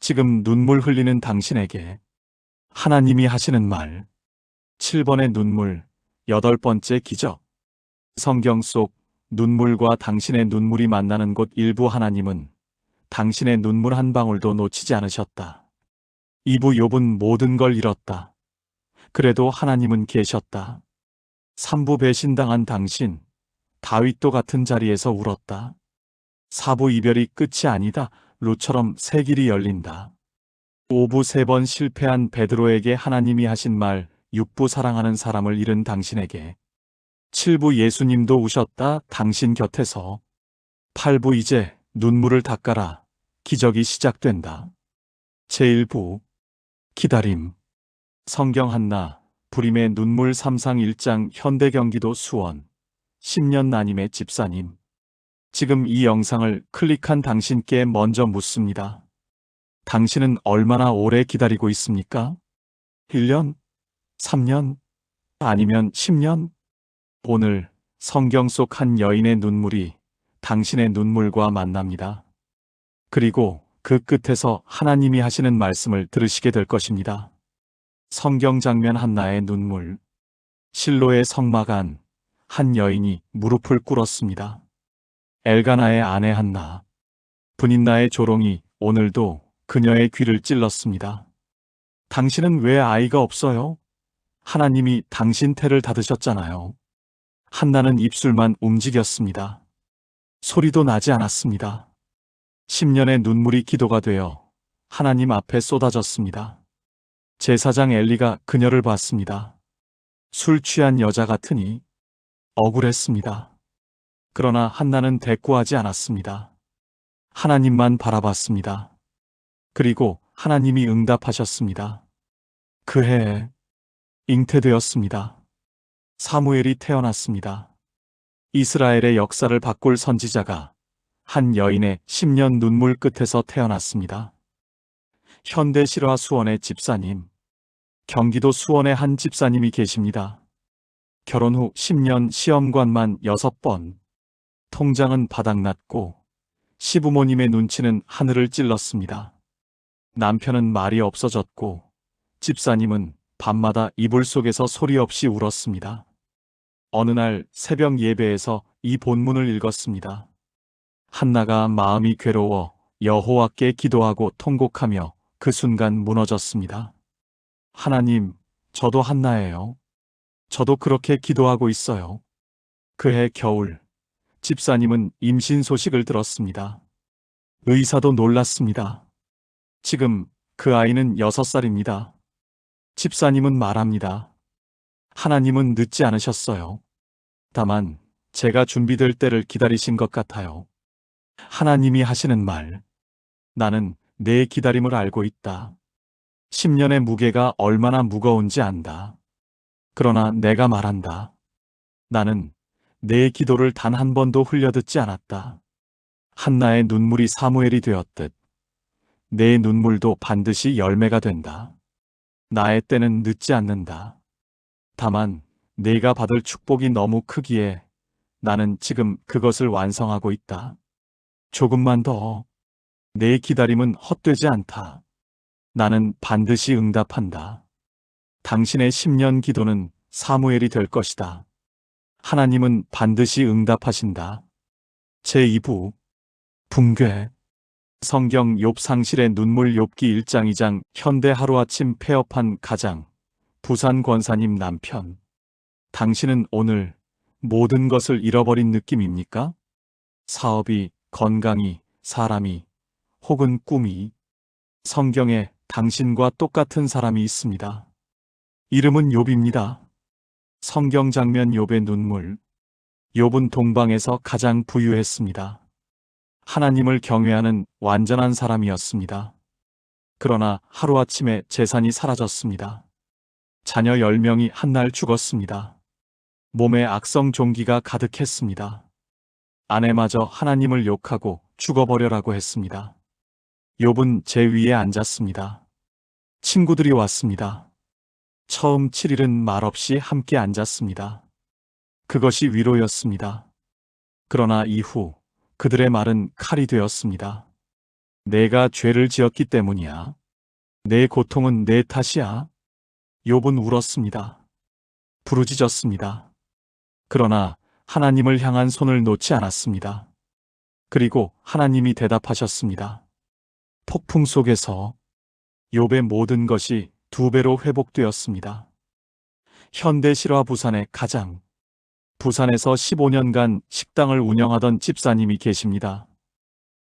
지금 눈물 흘리는 당신에게 하나님이 하시는 말. 7번의 눈물, 8번째 기적. 성경 속 눈물과 당신의 눈물이 만나는 곳 일부. 하나님은 당신의 눈물 한 방울도 놓치지 않으셨다. 2부 욥은 모든 걸 잃었다. 그래도 하나님은 계셨다. 3부 배신당한 당신, 다윗도 같은 자리에서 울었다. 4부 이별이 끝이 아니다. 룻처럼 새 길이 열린다. 5부 3번 실패한 베드로에게 하나님이 하신 말. 6부 사랑하는 사람을 잃은 당신에게. 7부 예수님도 우셨다. 당신 곁에서. 8부 이제 눈물을 닦아라. 기적이 시작된다. 제1부 기다림. 성경 한나 불임의 눈물. 3상 1장. 현대 경기도 수원 10년 나님의 집사님. 지금 이 영상을 클릭한 당신께 먼저 묻습니다. 당신은 얼마나 오래 기다리고 있습니까? 1년? 3년? 아니면 10년? 오늘 성경 속 한 여인의 눈물이 당신의 눈물과 만납니다. 그리고 그 끝에서 하나님이 하시는 말씀을 들으시게 될 것입니다. 성경 장면. 한나의 눈물. 실로의 성막 안 한 여인이 무릎을 꿇었습니다. 엘가나의 아내 한나. 분인나의 조롱이 오늘도 그녀의 귀를 찔렀습니다. 당신은 왜 아이가 없어요? 하나님이 당신 태를 닫으셨잖아요. 한나는 입술만 움직였습니다. 소리도 나지 않았습니다. 10년의 눈물이 기도가 되어 하나님 앞에 쏟아졌습니다. 제사장 엘리가 그녀를 봤습니다. 술 취한 여자 같으니 억울했습니다. 그러나 한나는 대꾸하지 않았습니다. 하나님만 바라봤습니다. 그리고 하나님이 응답하셨습니다. 그 해에 잉태되었습니다. 사무엘이 태어났습니다. 이스라엘의 역사를 바꿀 선지자가 한 여인의 10년 눈물 끝에서 태어났습니다. 현대 실화 수원의 집사님. 경기도 수원의 한 집사님이 계십니다. 결혼 후 10년 시험관만 6번. 통장은 바닥났고 시부모님의 눈치는 하늘을 찔렀습니다. 남편은 말이 없어졌고 집사님은 밤마다 이불 속에서 소리 없이 울었습니다. 어느 날 새벽 예배에서 이 본문을 읽었습니다. 한나가 마음이 괴로워 여호와께 기도하고 통곡하며 그 순간 무너졌습니다. 하나님, 저도 한나예요. 저도 그렇게 기도하고 있어요. 그해 겨울, 집사님은 임신 소식을 들었습니다. 의사도 놀랐습니다. 지금 그 아이는 6살입니다. 집사님은 말합니다. 하나님은 늦지 않으셨어요. 다만 제가 준비될 때를 기다리신 것 같아요. 하나님이 하시는 말. 나는 내 기다림을 알고 있다. 10년의 무게가 얼마나 무거운지 안다. 그러나 내가 말한다. 나는 내 기도를 단 한 번도 흘려듣지 않았다. 한나의 눈물이 사무엘이 되었듯 내 눈물도 반드시 열매가 된다. 나의 때는 늦지 않는다. 다만 내가 받을 축복이 너무 크기에 나는 지금 그것을 완성하고 있다. 조금만 더. 내 기다림은 헛되지 않다. 나는 반드시 응답한다. 당신의 10년 기도는 사무엘이 될 것이다. 하나님은 반드시 응답하신다. 제2부 붕괴. 성경 욥 상실의 눈물. 욥기 1장 2장. 현대 하루아침 폐업한 가장. 부산 권사님 남편. 당신은 오늘 모든 것을 잃어버린 느낌입니까? 사업이, 건강이, 사람이, 혹은 꿈이. 성경에 당신과 똑같은 사람이 있습니다. 이름은 욥입니다. 성경 장면. 욥의 눈물. 욥은 동방에서 가장 부유했습니다. 하나님을 경외하는 완전한 사람이었습니다. 그러나 하루아침에 재산이 사라졌습니다. 자녀 10명이 한날 죽었습니다. 몸에 악성 종기가 가득했습니다. 아내마저 하나님을 욕하고 죽어버려라고 했습니다. 욥은 제 위에 앉았습니다. 친구들이 왔습니다. 처음 7일은 말없이 함께 앉았습니다. 그것이 위로였습니다. 그러나 이후 그들의 말은 칼이 되었습니다. 내가 죄를 지었기 때문이야. 내 고통은 내 탓이야. 욥은 울었습니다. 부르짖었습니다. 그러나 하나님을 향한 손을 놓지 않았습니다. 그리고 하나님이 대답하셨습니다. 폭풍 속에서 욥의 모든 것이 2배로 회복되었습니다. 현대 실화 부산의 가장, 부산에서 15년간 식당을 운영하던 집사님이 계십니다.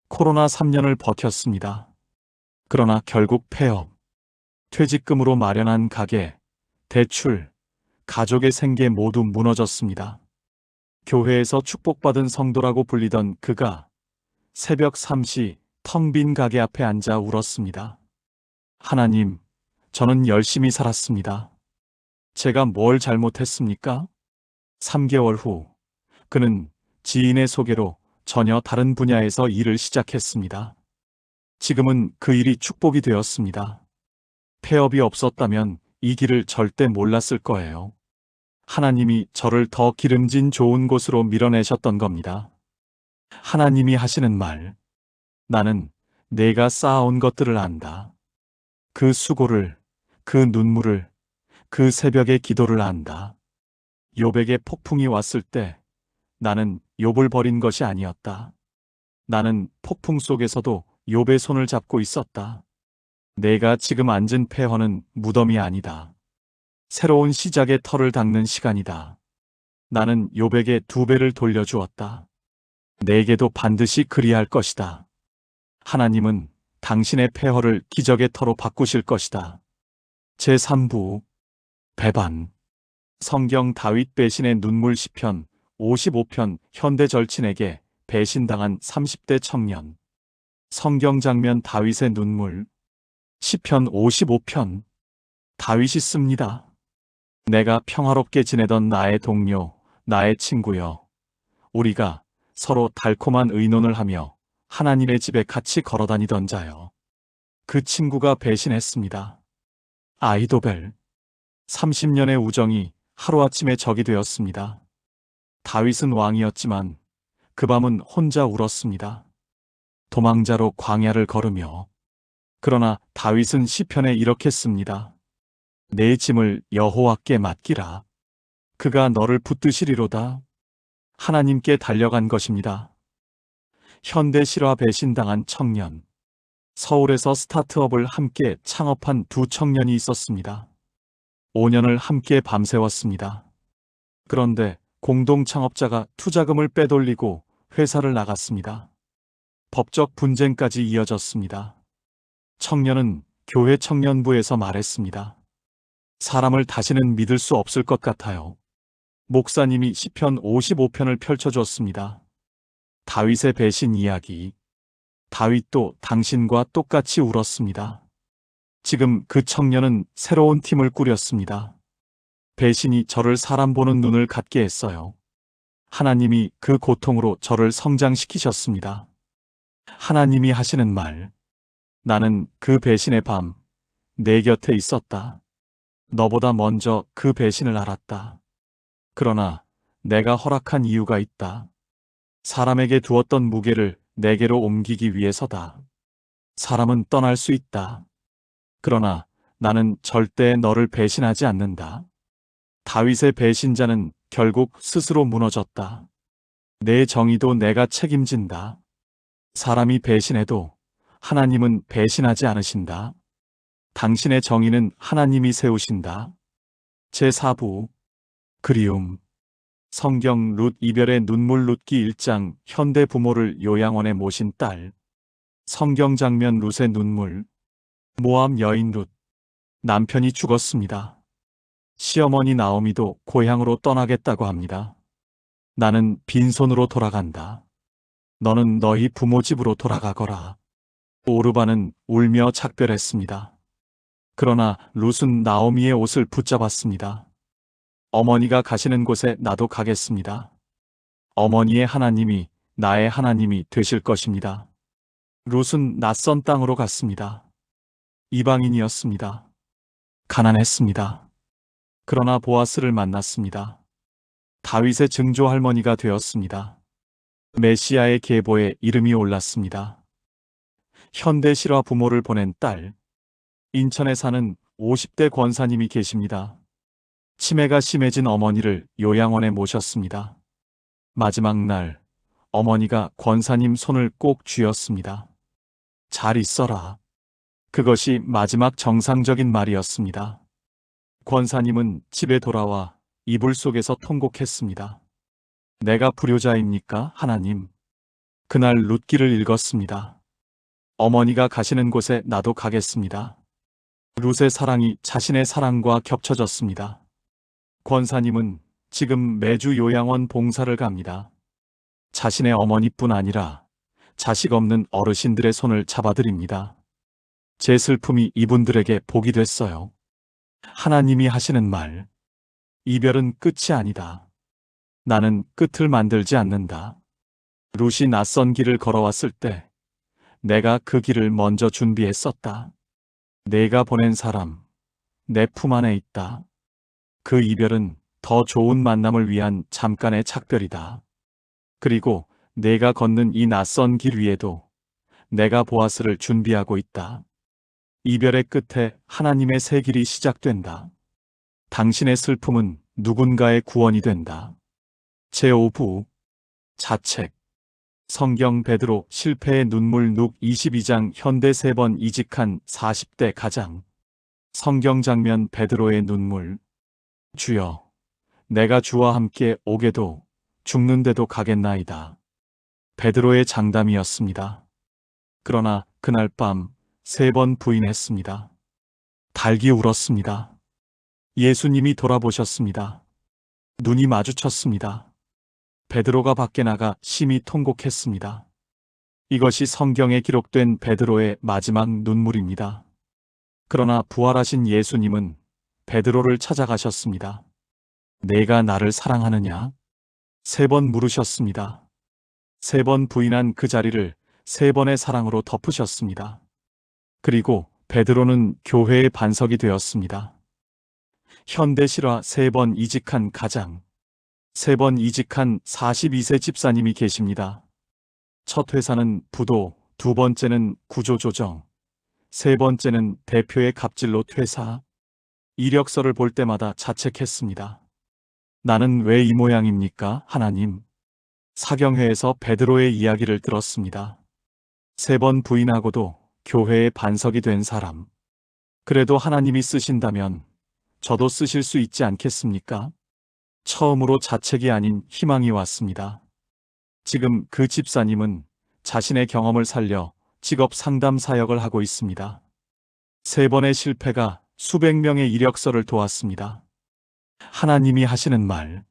코로나 3년을 버텼습니다. 그러나 결국 폐업, 퇴직금으로 마련한 가게, 대출, 가족의 생계 모두 무너졌습니다. 교회에서 축복받은 성도라고 불리던 그가 새벽 3시 텅 빈 가게 앞에 앉아 울었습니다. 하나님, 저는 열심히 살았습니다. 제가 뭘 잘못했습니까? 3개월 후, 그는 지인의 소개로 전혀 다른 분야에서 일을 시작했습니다. 지금은 그 일이 축복이 되었습니다. 폐업이 없었다면 이 길을 절대 몰랐을 거예요. 하나님이 저를 더 기름진 좋은 곳으로 밀어내셨던 겁니다. 하나님이 하시는 말, 나는 내가 쌓아온 것들을 안다. 그 수고를, 그 눈물을, 그 새벽의 기도를 안다. 욥에게 폭풍이 왔을 때 나는 욥을 버린 것이 아니었다. 나는 폭풍 속에서도 욥의 손을 잡고 있었다. 내가 지금 앉은 폐허는 무덤이 아니다. 새로운 시작의 터를 닦는 시간이다. 나는 욥에게 2배를 돌려주었다. 내게도 반드시 그리할 것이다. 하나님은 당신의 폐허를 기적의 터로 바꾸실 것이다. 제3부 배반. 성경 다윗 배신의 눈물 시편 55편 현대 절친에게 배신당한 30대 청년. 성경 장면 다윗의 눈물. 시편 55편. 다윗이 씁니다. 내가 평화롭게 지내던 나의 동료, 나의 친구여. 우리가 서로 달콤한 의논을 하며 하나님의 집에 같이 걸어다니던 자여. 그 친구가 배신했습니다. 아이도벨. 30년의 우정이 하루아침에 적이 되었습니다. 다윗은 왕이었지만 그 밤은 혼자 울었습니다. 도망자로 광야를 걸으며. 그러나 다윗은 시편에 이렇게 씁니다. 내 짐을 여호와께 맡기라. 그가 너를 붙드시리로다. 하나님께 달려간 것입니다. 현대 실화 배신당한 청년. 서울에서 스타트업을 함께 창업한 2 청년이 있었습니다. 5년을 함께 밤새웠습니다. 그런데 공동 창업자가 투자금을 빼돌리고 회사를 나갔습니다. 법적 분쟁까지 이어졌습니다. 청년은 교회 청년부에서 말했습니다. 사람을 다시는 믿을 수 없을 것 같아요. 목사님이 시편 55편을 펼쳐줬습니다. 다윗의 배신 이야기. 다윗도 당신과 똑같이 울었습니다. 지금 그 청년은 새로운 팀을 꾸렸습니다. 배신이 저를 사람 보는 눈을 갖게 했어요. 하나님이 그 고통으로 저를 성장시키셨습니다. 하나님이 하시는 말. 나는 그 배신의 밤, 내 곁에 있었다. 너보다 먼저 그 배신을 알았다. 그러나 내가 허락한 이유가 있다. 사람에게 두었던 무게를 내게로 옮기기 위해서다. 사람은 떠날 수 있다. 그러나 나는 절대 너를 배신하지 않는다. 다윗의 배신자는 결국 스스로 무너졌다. 내 정의도 내가 책임진다. 사람이 배신해도 하나님은 배신하지 않으신다. 당신의 정의는 하나님이 세우신다. 제4부 그리움. 성경 룻 이별의 눈물 룻기 1장 현대 부모를 요양원에 모신 딸. 성경 장면 룻의 눈물. 모압 여인 룻. 남편이 죽었습니다. 시어머니 나오미도 고향으로 떠나겠다고 합니다. 나는 빈손으로 돌아간다. 너는 너희 부모 집으로 돌아가거라. 오르바는 울며 작별했습니다. 그러나 룻은 나오미의 옷을 붙잡았습니다. 어머니가 가시는 곳에 나도 가겠습니다. 어머니의 하나님이 나의 하나님이 되실 것입니다. 룻은 낯선 땅으로 갔습니다. 이방인이었습니다. 가난했습니다. 그러나 보아스를 만났습니다. 다윗의 증조 할머니가 되었습니다. 메시아의 계보에 이름이 올랐습니다. 현대실화 부모를 보낸 딸. 인천에 사는 50대 권사님이 계십니다. 치매가 심해진 어머니를 요양원에 모셨습니다. 마지막 날, 어머니가 권사님 손을 꼭 쥐었습니다. 잘 있어라. 그것이 마지막 정상적인 말이었습니다. 권사님은 집에 돌아와 이불 속에서 통곡했습니다. 내가 불효자입니까, 하나님? 그날 룻기를 읽었습니다. 어머니가 가시는 곳에 나도 가겠습니다. 룻의 사랑이 자신의 사랑과 겹쳐졌습니다. 권사님은 지금 매주 요양원 봉사를 갑니다. 자신의 어머니뿐 아니라 자식 없는 어르신들의 손을 잡아드립니다. 제 슬픔이 이분들에게 복이 됐어요. 하나님이 하시는 말. 이별은 끝이 아니다. 나는 끝을 만들지 않는다. 룻이 낯선 길을 걸어왔을 때 내가 그 길을 먼저 준비했었다. 내가 보낸 사람, 내 품 안에 있다. 그 이별은 더 좋은 만남을 위한 잠깐의 작별이다. 그리고 내가 걷는 이 낯선 길 위에도 내가 보아스를 준비하고 있다. 이별의 끝에 하나님의 새 길이 시작된다. 당신의 슬픔은 누군가의 구원이 된다. 제5부 자책. 성경 베드로 실패의 눈물 룩 22장 현대 3번 이직한 40대 가장. 성경 장면 베드로의 눈물. 주여, 내가 주와 함께 오게도 죽는데도 가겠나이다. 베드로의 장담이었습니다. 그러나 그날 밤 3번 부인했습니다. 닭이 울었습니다. 예수님이 돌아보셨습니다. 눈이 마주쳤습니다. 베드로가 밖에 나가 심히 통곡했습니다. 이것이 성경에 기록된 베드로의 마지막 눈물입니다. 그러나 부활하신 예수님은 베드로를 찾아가셨습니다. 내가 나를 사랑하느냐? 3번 물으셨습니다. 3번 부인한 그 자리를 3번의 사랑으로 덮으셨습니다. 그리고 베드로는 교회의 반석이 되었습니다. 현대실화 3번 이직한 가장. 3번 이직한 42세 집사님이 계십니다. 첫 회사는 부도, 2번째는 구조조정, 3번째는 대표의 갑질로 퇴사. 이력서를 볼 때마다 자책했습니다. 나는 왜 이 모양입니까, 하나님? 사경회에서 베드로의 이야기를 들었습니다. 3번 부인하고도 교회의 반석이 된 사람. 그래도 하나님이 쓰신다면 저도 쓰실 수 있지 않겠습니까? 처음으로 자책이 아닌 희망이 왔습니다. 지금 그 집사님은 자신의 경험을 살려 직업 상담 사역을 하고 있습니다. 3번의 실패가 수백 명의 이력서를 도왔습니다. 하나님이 하시는 말.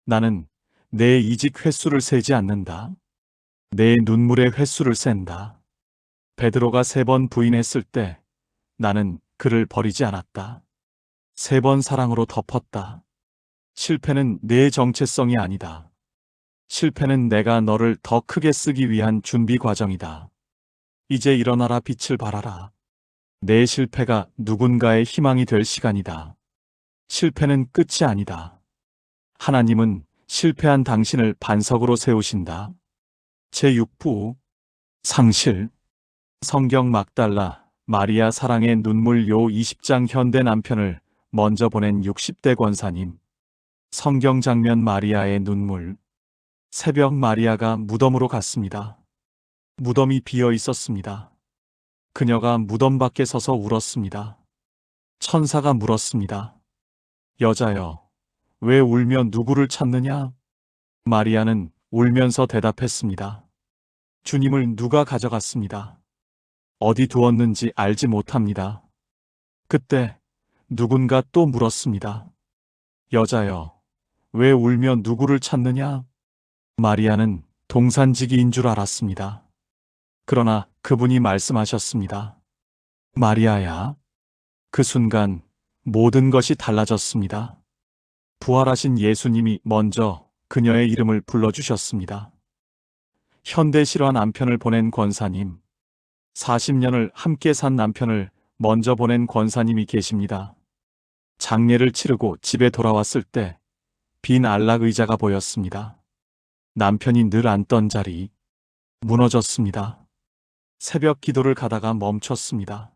나는 내 이직 횟수를 세지 않는다. 내 눈물의 횟수를 센다. 베드로가 3번 부인했을 때 나는 그를 버리지 않았다. 3번 사랑으로 덮었다. 실패는 내 정체성이 아니다. 실패는 내가 너를 더 크게 쓰기 위한 준비 과정이다. 이제 일어나라, 빛을 발하라. 내 실패가 누군가의 희망이 될 시간이다. 실패는 끝이 아니다. 하나님은 실패한 당신을 반석으로 세우신다. 제6부 상실. 성경 막달라 마리아 사랑의 눈물 요 20장 현대 남편을 먼저 보낸 60대 권사님. 성경 장면 마리아의 눈물. 새벽 마리아가 무덤으로 갔습니다. 무덤이 비어 있었습니다. 그녀가 무덤 밖에 서서 울었습니다. 천사가 물었습니다. 여자여, 왜 울며 누구를 찾느냐? 마리아는 울면서 대답했습니다. 주님을 누가 가져갔습니다. 어디 두었는지 알지 못합니다. 그때 누군가 또 물었습니다. 여자여, 왜 울며 누구를 찾느냐? 마리아는 동산지기인 줄 알았습니다. 그러나 그분이 말씀하셨습니다. 마리아야. 그 순간 모든 것이 달라졌습니다. 부활하신 예수님이 먼저 그녀의 이름을 불러주셨습니다. 현대실화 남편을 보낸 권사님. 40년을 함께 산 남편을 먼저 보낸 권사님이 계십니다. 장례를 치르고 집에 돌아왔을 때 빈 안락 의자가 보였습니다. 남편이 늘 앉던 자리. 무너졌습니다. 새벽 기도를 가다가 멈췄습니다.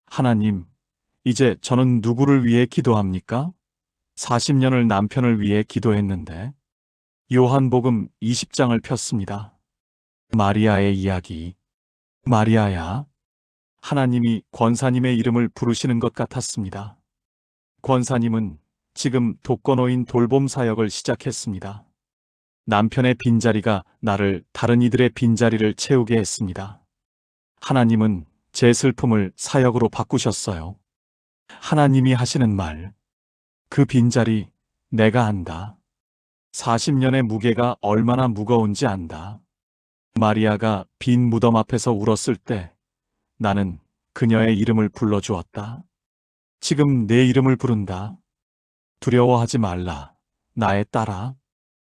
하나님, 이제 저는 누구를 위해 기도합니까? 40년을 남편을 위해 기도했는데. 요한복음 20장을 폈습니다. 마리아의 이야기. 마리아야. 하나님이 권사님의 이름을 부르시는 것 같았습니다. 권사님은 지금 독거노인 돌봄 사역을 시작했습니다. 남편의 빈자리가 나를 다른 이들의 빈자리를 채우게 했습니다. 하나님은 제 슬픔을 사역으로 바꾸셨어요. 하나님이 하시는 말. 그 빈자리 내가 안다. 40년의 무게가 얼마나 무거운지 안다. 마리아가 빈 무덤 앞에서 울었을 때 나는 그녀의 이름을 불러주었다. 지금 내 이름을 부른다. 두려워하지 말라. 나의 딸아.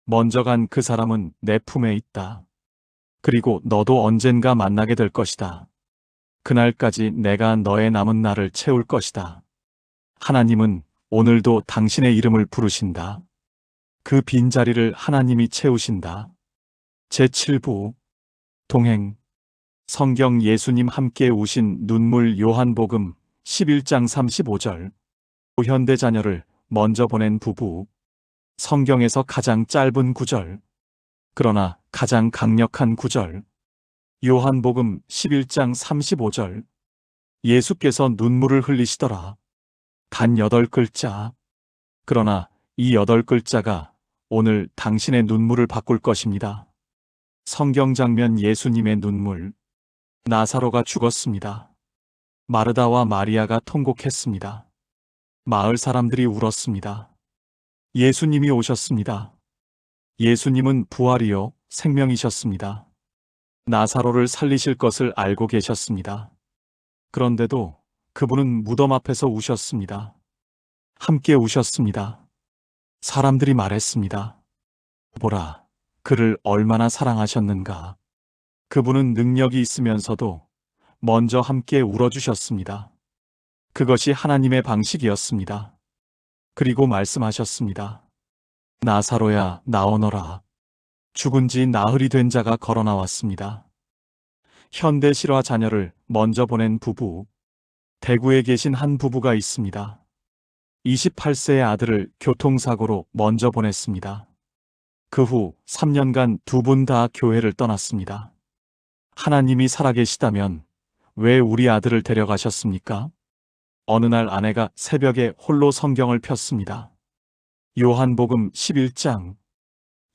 먼저 간 그 사람은 내 품에 있다. 그리고 너도 언젠가 만나게 될 것이다. 그날까지 내가 너의 남은 날을 채울 것이다. 하나님은 오늘도 당신의 이름을 부르신다. 그 빈자리를 하나님이 채우신다. 제7부 동행. 성경. 예수님 함께 우신 눈물. 요한복음 11장 35절. 현대 자녀를 먼저 보낸 부부. 성경에서 가장 짧은 구절, 그러나 가장 강력한 구절. 요한복음 11장 35절. 예수께서 눈물을 흘리시더라. 단 8글자. 그러나 이 8글자가 오늘 당신의 눈물을 바꿀 것입니다. 성경 장면. 예수님의 눈물. 나사로가 죽었습니다. 마르다와 마리아가 통곡했습니다. 마을 사람들이 울었습니다. 예수님이 오셨습니다. 예수님은 부활이요 생명이셨습니다. 나사로를 살리실 것을 알고 계셨습니다. 그런데도 그분은 무덤 앞에서 우셨습니다. 함께 우셨습니다. 사람들이 말했습니다. 보라, 그를 얼마나 사랑하셨는가. 그분은 능력이 있으면서도 먼저 함께 울어주셨습니다. 그것이 하나님의 방식이었습니다. 그리고 말씀하셨습니다. 나사로야, 나오너라. 죽은 지 나흘이 된 자가 걸어 나왔습니다. 현대 실화. 자녀를 먼저 보낸 부부. 대구에 계신 한 부부가 있습니다. 28세의 아들을 교통사고로 먼저 보냈습니다. 그 후 3년간 두 분 다 교회를 떠났습니다. 하나님이 살아계시다면 왜 우리 아들을 데려가셨습니까? 어느 날 아내가 새벽에 홀로 성경을 폈습니다. 요한복음 11장.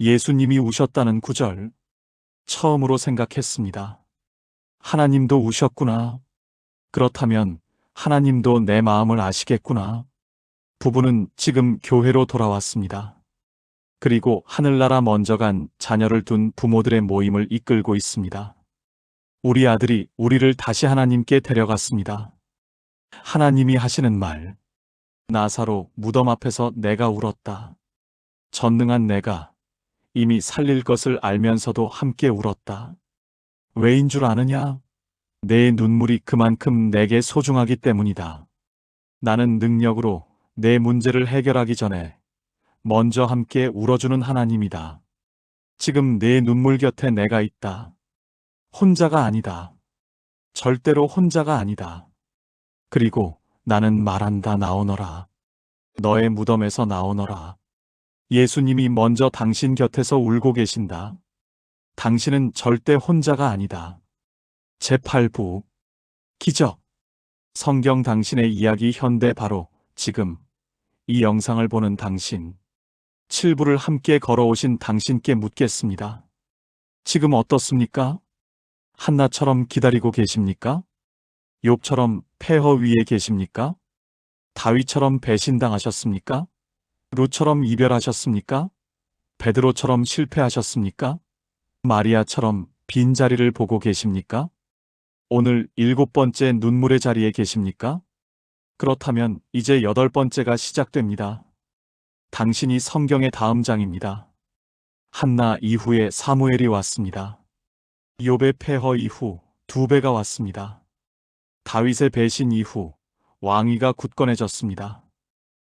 예수님이 우셨다는 구절. 처음으로 생각했습니다. 하나님도 우셨구나. 그렇다면 하나님도 내 마음을 아시겠구나. 부부는 지금 교회로 돌아왔습니다. 그리고 하늘나라 먼저 간 자녀를 둔 부모들의 모임을 이끌고 있습니다. 우리 아들이 우리를 다시 하나님께 데려갔습니다. 하나님이 하시는 말. 나사로 무덤 앞에서 내가 울었다. 전능한 내가 이미 살릴 것을 알면서도 함께 울었다. 왜인 줄 아느냐? 내 눈물이 그만큼 내게 소중하기 때문이다. 나는 능력으로 내 문제를 해결하기 전에 먼저 함께 울어주는 하나님이다. 지금 내 눈물 곁에 내가 있다. 혼자가 아니다. 절대로 혼자가 아니다. 그리고 나는 말한다. 나오너라. 너의 무덤에서 나오너라. 예수님이 먼저 당신 곁에서 울고 계신다. 당신은 절대 혼자가 아니다. 제8부 기적. 성경. 당신의 이야기. 현대. 바로 지금 이 영상을 보는 당신. 7부를 함께 걸어오신 당신께 묻겠습니다. 지금 어떻습니까? 한나처럼 기다리고 계십니까? 욥처럼 폐허 위에 계십니까? 다윗처럼 배신당하셨습니까? 룻처럼 이별하셨습니까? 베드로처럼 실패하셨습니까? 마리아처럼 빈자리를 보고 계십니까? 오늘 7번째 눈물의 자리에 계십니까? 그렇다면 이제 8번째가 시작됩니다. 당신이 성경의 다음 장입니다. 한나 이후에 사무엘이 왔습니다. 욥의 폐허 이후 2배가 왔습니다. 다윗의 배신 이후 왕위가 굳건해졌습니다.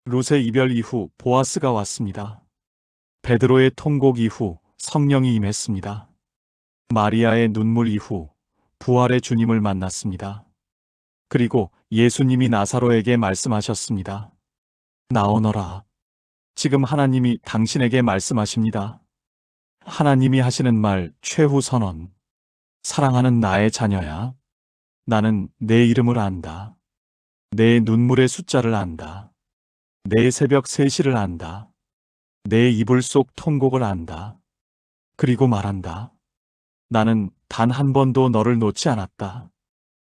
룻의 이별 이후 보아스가 왔습니다. 베드로의 통곡 이후 성령이 임했습니다. 마리아의 눈물 이후 부활의 주님을 만났습니다. 그리고 예수님이 나사로에게 말씀하셨습니다. 나오너라. 지금 하나님이 당신에게 말씀하십니다. 하나님이 하시는 말 최후 선언. 사랑하는 나의 자녀야. 나는 내 이름을 안다. 내 눈물의 숫자를 안다. 내 새벽 3시를 안다. 내 이불 속 통곡을 안다. 그리고 말한다. 나는 단 한 번도 너를 놓지 않았다.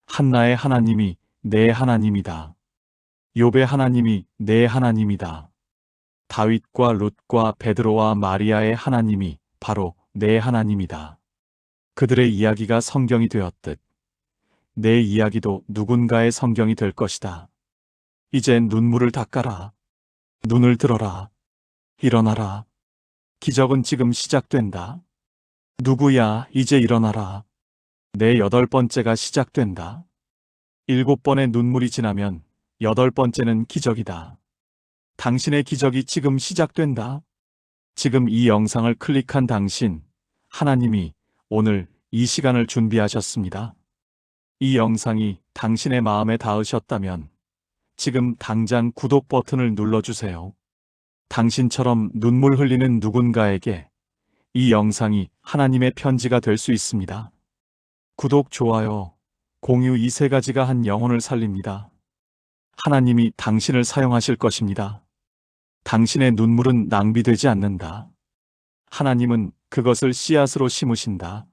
한나의 하나님이 내 하나님이다. 욥의 하나님이 내 하나님이다. 다윗과 룻과 베드로와 마리아의 하나님이 바로 내 하나님이다. 그들의 이야기가 성경이 되었듯 내 이야기도 누군가의 성경이 될 것이다. 이제 눈물을 닦아라. 눈을 들어라. 일어나라. 기적은 지금 시작된다. 누구야, 이제 일어나라. 내 8번째가 시작된다. 7번의 눈물이 지나면 8번째는 기적이다. 당신의 기적이 지금 시작된다. 지금 이 영상을 클릭한 당신, 하나님이 오늘 이 시간을 준비하셨습니다. 이 영상이 당신의 마음에 닿으셨다면 지금 당장 구독 버튼을 눌러주세요. 당신처럼 눈물 흘리는 누군가에게 이 영상이 하나님의 편지가 될 수 있습니다. 구독, 좋아요, 공유 이 3가지가 한 영혼을 살립니다. 하나님이 당신을 사용하실 것입니다. 당신의 눈물은 낭비되지 않는다. 하나님은 그것을 씨앗으로 심으신다.